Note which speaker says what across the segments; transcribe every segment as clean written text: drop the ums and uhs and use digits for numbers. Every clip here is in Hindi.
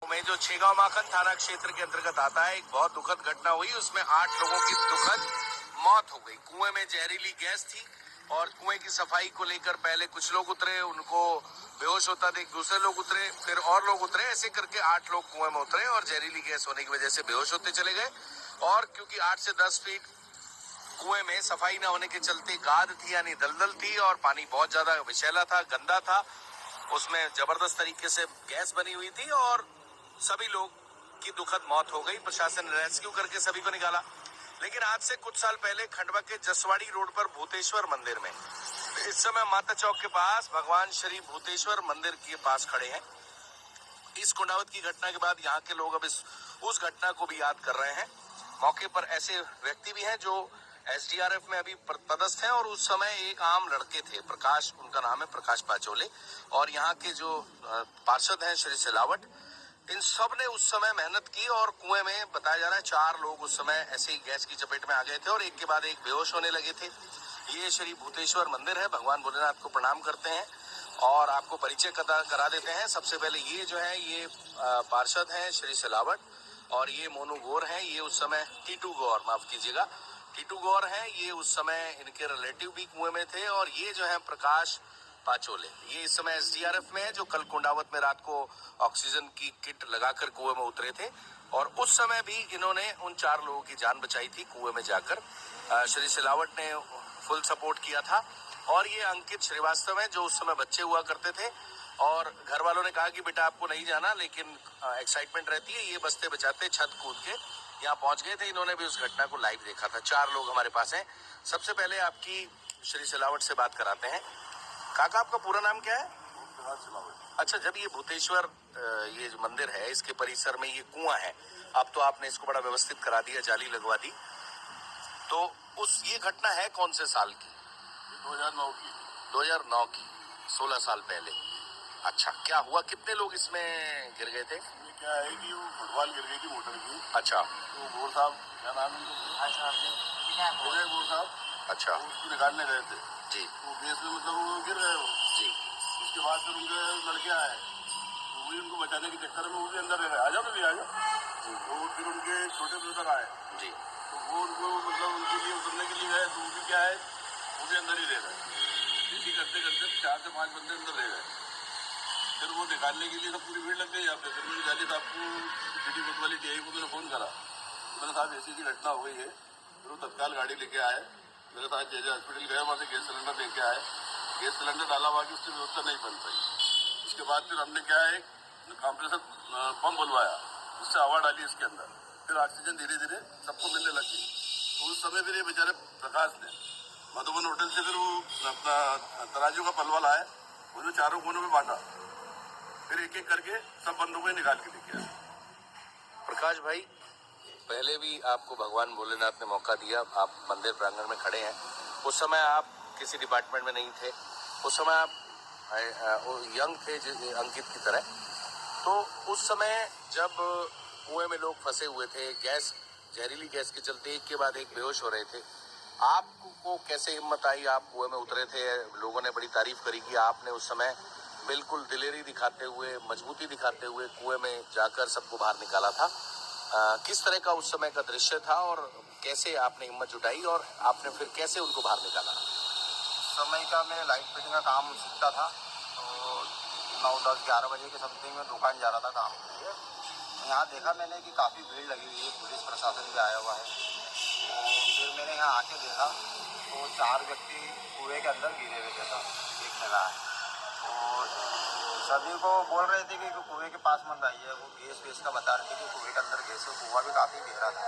Speaker 1: में जो छेगांव माखन थाना क्षेत्र के अंतर्गत आता है, एक बहुत दुखद घटना हुई। उसमें 8 लोगों की दुखद मौत हो गई। कुएं में जहरीली गैस थी और कुएं की सफाई को लेकर पहले कुछ लोग उतरे, उनको बेहोश होता देख दूसरे लोग उतरे, फिर और लोग उतरे, ऐसे करके 8 लोग कुएं में उतरे और जहरीली गैस होने की वजह से बेहोश होते चले गए। और क्योंकि 8 से 10 फीट कुएं में सफाई न होने के चलते गाद थी, यानी दलदल थी, और पानी बहुत ज्यादा विषैला था, गंदा था, उसमें जबरदस्त तरीके से गैस बनी हुई थी और सभी लोग की दुखद मौत हो गई। प्रशासन ने रेस्क्यू करके सभी को निकाला। लेकिन आज से कुछ साल पहले खंडवा के जसवाड़ी रोड पर भूतेश्वर मंदिर में, इस समय माता चौक के पास भगवान श्री भूतेश्वर मंदिर के पास खड़े हैं। इस कुंडावत की घटना के बाद यहाँ के लोग अब उस घटना को भी याद कर रहे हैं। मौके पर ऐसे व्यक्ति भी हैं जो एसडीआरएफ में अभी पदस्थ हैं और उस समय एक आम लड़के थे, प्रकाश, उनका नाम है प्रकाश पाचोले, और यहाँ के जो पार्षद हैं श्री सिलावट, इन सब ने उस समय मेहनत की और कुएं में बताया जा रहा है 4 लोग उस समय ऐसे ही गैस की चपेट में आ गए थे और एक के बाद एक बेहोश होने लगे थे। ये श्री भूतेश्वर मंदिर है। भगवान भोलेनाथ को प्रणाम करते हैं और आपको परिचय करा देते हैं। सबसे पहले ये जो है ये पार्षद हैं श्री सिलावट, और ये मोनू गौर हैं, ये उस समय टीटू गौर, माफ कीजिएगा, टीटू गौर हैं, ये उस समय इनके रिलेटिव भी कुएं में थे। और ये जो है प्रकाश पाचोले, ये इस समय एसडीआरएफ में है, जो कल कुंडावत में रात को ऑक्सीजन की किट लगाकर कुएं में उतरे थे और उस समय भी इन्होंने उन 4 लोगों की जान बचाई थी कुएं में जाकर। श्री सिलावट ने फुल सपोर्ट किया था। और ये अंकित श्रीवास्तव है, जो उस समय बच्चे हुआ करते थे, और घर वालों ने कहा कि बेटा आपको नहीं जाना, लेकिन एक्साइटमेंट रहती है, ये बचते बचाते छत कूद के यहाँ पहुंच गए थे। इन्होंने भी उस घटना को लाइव देखा था। 4 लोग हमारे पास हैं। सबसे पहले आपकी श्री सिलावट से बात कराते हैं। काका, आपका पूरा नाम क्या है? अच्छा, जब ये भूतेश्वर ये जो मंदिर है, इसके परिसर में ये कुआं है, अब तो आपने इसको बड़ा व्यवस्थित करा दिया, जाली लगवा दी, तो ये घटना है कौन से साल की?
Speaker 2: 2009 की।
Speaker 1: 2009 की, 16 साल पहले। अच्छा, क्या हुआ, कितने लोग इसमें गिर गए थे?
Speaker 2: ये क्या है कि वो फुटबॉल गिर गई थी मोटर की।
Speaker 1: अच्छा।
Speaker 2: तो गौर साहब, क्या नाम है उनका? गौर साहब।
Speaker 1: अच्छा।
Speaker 2: उसको निकालने गए थे
Speaker 1: जी।
Speaker 2: तो बेस में मतलब वो गिर गए वो
Speaker 1: जी।
Speaker 2: उसके बाद फिर उनके लड़के आए तो वही उनको बचाने के चक्कर में वो भी अंदर रह गए। आ जाओ भी, आ जाओ। तो फिर उनके छोटे ब्रदर आए
Speaker 1: जी,
Speaker 2: तो वो उनको मतलब उनके लिए उतरने के लिए गए तो वो भी क्या है, वो भी अंदर ही रह गए। इसी करते करते 4 से 5 बंदे अंदर रह गए। फिर वो निकालने के लिए सब पूरी भीड़ लग गई यहाँ पे। फिर मैंने जाली साहब को, सिटी कोतवाली टीआई को मैंने फ़ोन करा, मैंने साहब ऐसी घटना हो गई है। फिर वो तत्काल गाड़ी लेके आए, मेरे साथ जेजे हॉस्पिटल गए, वहाँ से गैस सिलेंडर लेके आए। गैस सिलेंडर डाला, बाकी उसकी व्यवस्था नहीं बन पाई। उसके बाद फिर हमने क्या है, कंप्रेसर पंप बुलवाया, उससे हवा डाली इसके अंदर, फिर ऑक्सीजन धीरे धीरे सबको मिलने लगी। तो उस समय फिर ये बेचारे प्रकाश ने मधुबन होटल से फिर वो अपना तराजू का पलवा लाए, उन्हें 4 कोनों में बांटा, फिर एक एक करके सब बंदों को निकाल के लेके आए।
Speaker 1: प्रकाश भाई, पहले भी आपको भगवान भोलेनाथ ने मौका दिया, आप मंदिर प्रांगण में खड़े हैं, उस समय आप किसी डिपार्टमेंट में नहीं थे, उस समय आप यंग थे अंकित की तरह। तो उस समय जब कुएं में लोग फंसे हुए थे, गैस, जहरीली गैस के चलते एक के बाद एक बेहोश हो रहे थे, आपको कैसे हिम्मत आई? आप कुएं में उतरे थे, लोगों ने बड़ी तारीफ करी कि आपने उस समय बिल्कुल दिलेरी दिखाते हुए, मजबूती दिखाते हुए कुएं में जाकर सबको बाहर निकाला था। किस तरह का उस समय का दृश्य था और कैसे आपने हिम्मत जुटाई और आपने फिर कैसे उनको बाहर निकाला?
Speaker 3: समय का मैं लाइट फिटिंग का काम सीखता था, तो 9, 10, 11 बजे के समथिंग में दुकान जा रहा था काम के लिए। यहाँ देखा मैंने कि काफ़ी भीड़ लगी हुई है, पुलिस प्रशासन भी आया हुआ है। तो फिर मैंने यहाँ आके देखा तो 4 व्यक्ति कुएं के अंदर गिरे हुए जैसा देखने लगा है। और सभी को बोल रहे थे कि कुएं के पास मत आइए, वो गैस वेस का बता रहे थे कि कुएं के अंदर गैस है, कुआं भी काफ़ी गहरा था।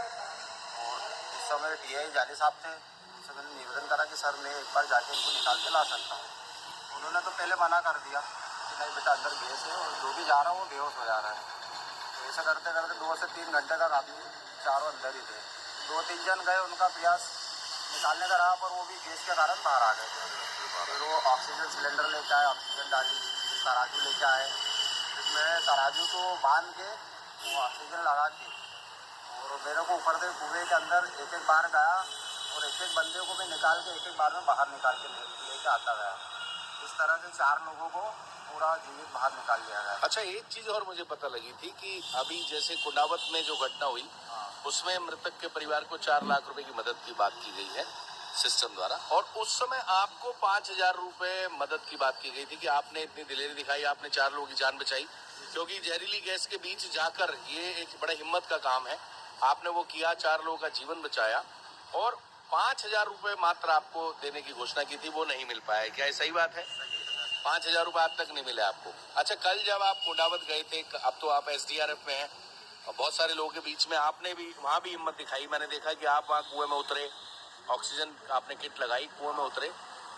Speaker 3: और इस समय टीआई जाली साहब थे, उनसे मैंने निवेदन करा कि सर मैं एक बार जाके इनको निकाल के ला सकता हूँ। उन्होंने तो पहले मना कर दिया कि नहीं बेटा अंदर गैस है, और जो भी जा रहा है वो बेहोश हो जा रहा है। तो ऐसा करते करते 2 से 3 घंटे तक आदमी चारों अंदर ही थे। 2-3 जन गए, उनका प्रयास निकालने का रहा, पर वो भी गैस के कारण बाहर आ गए थे। फिर वो ऑक्सीजन सिलेंडर लेके आए, ऑक्सीजन डाली, तराजू लेके आए, जिसमें तराजू को बांध के वो ऑक्सीजन लगा के, और मेरे को ऊपर से कुएं के अंदर एक एक बार गया और एक एक बंदे को भी निकाल के एक एक बार में बाहर निकाल के लेके आता गया। इस तरह से 4 लोगों को पूरा जीवित बाहर निकाल लिया गया।
Speaker 1: अच्छा, एक चीज और मुझे पता लगी थी कि अभी जैसे कुंडावत में जो घटना हुई उसमें मृतक के परिवार को 4 लाख रुपए की मदद की बात की गई है सिस्टम द्वारा, और उस समय आपको 5,000 रुपए मदद की बात की गई थी कि आपने इतनी दिलेरी दिखाई, आपने 4 लोगों की जान बचाई, क्योंकि जहरीली गैस के बीच जाकर ये एक बड़ा हिम्मत का काम है, आपने वो किया, 4 लोगों का जीवन बचाया, और 5,000 रुपए मात्र आपको देने की घोषणा की थी, वो नहीं मिल पाया। क्या ये सही बात है? 5,000 रुपए आज तक नहीं मिले आपको। अच्छा, कल जब आप कुंडावत गए थे, अब तो आप SDRF में हैं और बहुत सारे लोगों के बीच में आपने भी वहां भी हिम्मत दिखाई, मैंने देखा कि आप वहां कुएं में उतरे, ऑक्सीजन आपने किट लगाई, कुएं में उतरे,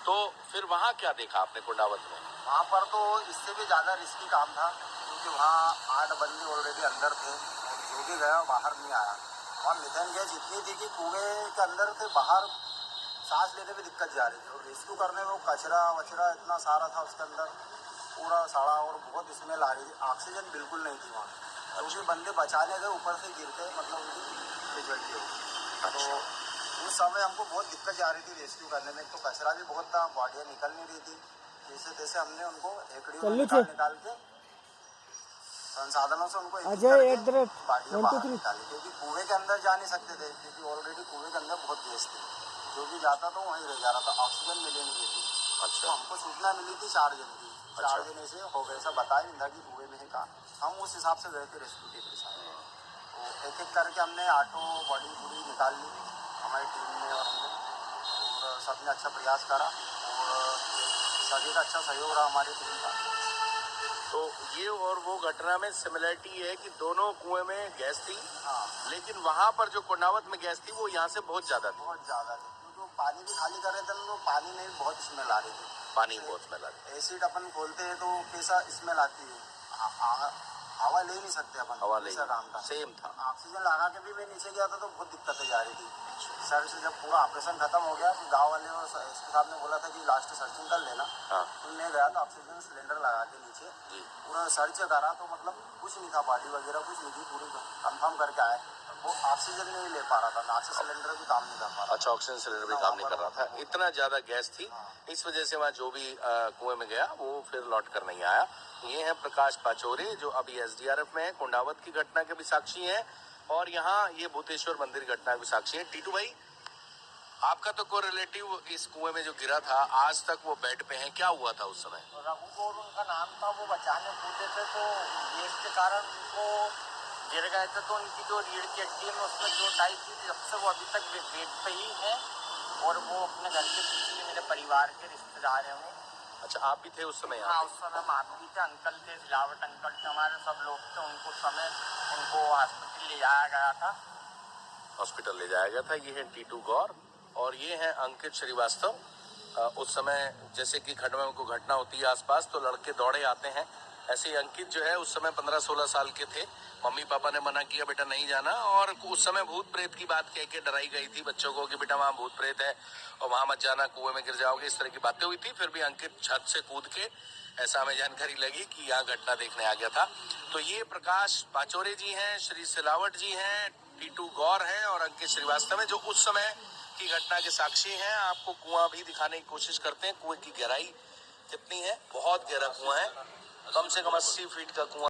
Speaker 1: तो फिर वहां क्या देखा आपने कुंडावत में?
Speaker 3: वहाँ पर तो इससे भी ज़्यादा रिस्की काम था, क्योंकि वहाँ 8 बंदे ऑलरेडी अंदर थे और जो भी गया बाहर नहीं आया। वहाँ मिथेन गैस इतनी थी कि कुएं के अंदर थे, बाहर सांस लेने में दिक्कत जा रही थी, और रेस्क्यू करने में वो कचरा वचरा इतना सारा था उसके अंदर, पूरा सड़ा, और बहुत स्मेल आ रही थी। ऑक्सीजन बिल्कुल नहीं थी वहाँ, क्योंकि बंदे बचाने गए ऊपर से गिरते, मतलब उनकी कैजुअल्टी हो गई। तो उस समय हमको बहुत दिक्कत जा रही थी रेस्क्यू करने में। तो कचरा भी बहुत था, बॉडियाँ निकल नहीं रही थी, जैसे तैसे हमने उनको एकड़ी में निकाल के संसाधनों से उनको बाड़ियाँ बाहर निकाली, क्योंकि कुएं के अंदर जा नहीं सकते थे, क्योंकि ऑलरेडी कुएं के अंदर बहुत गैस थी, जो भी जाता था वहीं रह जा रहा था, ऑक्सीजन मिले नहीं रही थी।
Speaker 1: अच्छा।
Speaker 3: तो हमको सूचना मिली थी 4 दिन की, 4 दिन ऐसे हो गए, ऐसा बताया नहीं था कि कुएं में है कहाँ। हम उस हिसाब से गए थे रेस्क्यू टीम के साथ, तो एक एक करके हमने ऑटो बॉडी पूरी निकाल ली हमारी टीम ने और हमने, और सबने अच्छा प्रयास करा और सभी का अच्छा सहयोग रहा हमारी टीम का।
Speaker 1: तो ये और वो घटना में सिमिलरिटी है कि दोनों कुएं में गैस थी, लेकिन वहां पर जो कुंडावत में गैस थी वो यहाँ से बहुत ज्यादा थी।
Speaker 3: बहुत ज़्यादा थी, क्योंकि पानी भी खाली कर रहे थे तो पानी में भी बहुत स्मेल आ रही थी।
Speaker 1: पानी बहुत स्मेल आ रही थी।
Speaker 3: एसिड अपन खोलते हैं तो कैसा स्मेल आती है, हवा ले नहीं सकते अपन,
Speaker 1: हवा ले
Speaker 3: ऐसा काम था।
Speaker 1: सेम था।
Speaker 3: ऑक्सीजन लगा के भी मैं नीचे गया था तो बहुत दिक्कतें जा रही थी। सर से जब पूरा ऑपरेशन खत्म हो गया तो गाँव वाले और इसके साथ ने बोला था कि लास्ट सर्चिंग कर लेना।
Speaker 1: हाँ।
Speaker 3: मैं गया था ऑक्सीजन सिलेंडर लगा के नीचे, पूरा सर्च करा तो मतलब कुछ नहीं था, बॉडी वगैरह कुछ नहीं थी, पूरी कंफर्म करके आए। वो ऑक्सीजन नहीं ले पा रहा था, ऑक्सीजन सिलेंडर भी काम नहीं कर पा रहा।
Speaker 1: अच्छा, ऑक्सीजन सिलेंडर भी काम नहीं कर रहा था, इतना ज्यादा गैस थी, इस वजह से वहाँ जो भी कुएं में गया वो फिर लौट कर नहीं आया। ये है प्रकाश पाचौरे, जो अभी SDRF में है, कुंडावत की घटना के भी साक्षी हैं, और यहाँ ये भूतेश्वर मंदिर घटना के भी साक्षी हैं। टीटू भाई, आपका तो कोई रिलेटिव इस कुएं में जो गिरा था, आज तक वो बेड पे है, क्या हुआ था उस समय?
Speaker 3: रघुगौर उनका नाम था, वो बचाने कूदे थे तो गैस के कारण उनको गिर गए थे, तो उनकी जो रीढ़ की हड्डी में उसमें चोट आई थी, जब से वो अभी तक बेड पे ही है, और वो अपने घर के पीछे मेरे परिवार के रिश्तेदार हैं वो।
Speaker 1: अच्छा, आप भी थे उस समय?
Speaker 3: हाँ, उस समय हम आप भी थे, अंकल थे, सिलावट अंकल थे, हमारे सब लोग थे, उनको समय उनको हॉस्पिटल ले जाया गया था।
Speaker 1: हॉस्पिटल ले जाया गया था। ये है टीटू गौर और ये है अंकित श्रीवास्तव। उस समय जैसे कि खंडवा में कोई घटना होती है आसपास तो लड़के दौड़े आते हैं, ऐसे ही अंकित जो है उस समय 15-16 साल के थे। मम्मी पापा ने मना किया बेटा नहीं जाना, और उस समय भूत प्रेत की बात कह के डराई गई थी बच्चों को कि बेटा वहाँ भूत प्रेत है और वहां मत जाना, कुएं में गिर जाओगे, इस तरह की बातें हुई थी। फिर भी अंकित छत से कूद के, ऐसा हमें जानकारी लगी कि यहाँ घटना देखने आ गया था। तो ये प्रकाश पाचौरे जी हैं, श्री सिलावट जी हैं, टीटू गौर हैं और अंकित श्रीवास्तव है, जो उस समय की घटना के साक्षी हैं। आपको कुआं भी दिखाने की कोशिश करते हैं। कुएं की गहराई कितनी है? बहुत गहरा कुआं है, कम से कम 80 फीट का कुआं।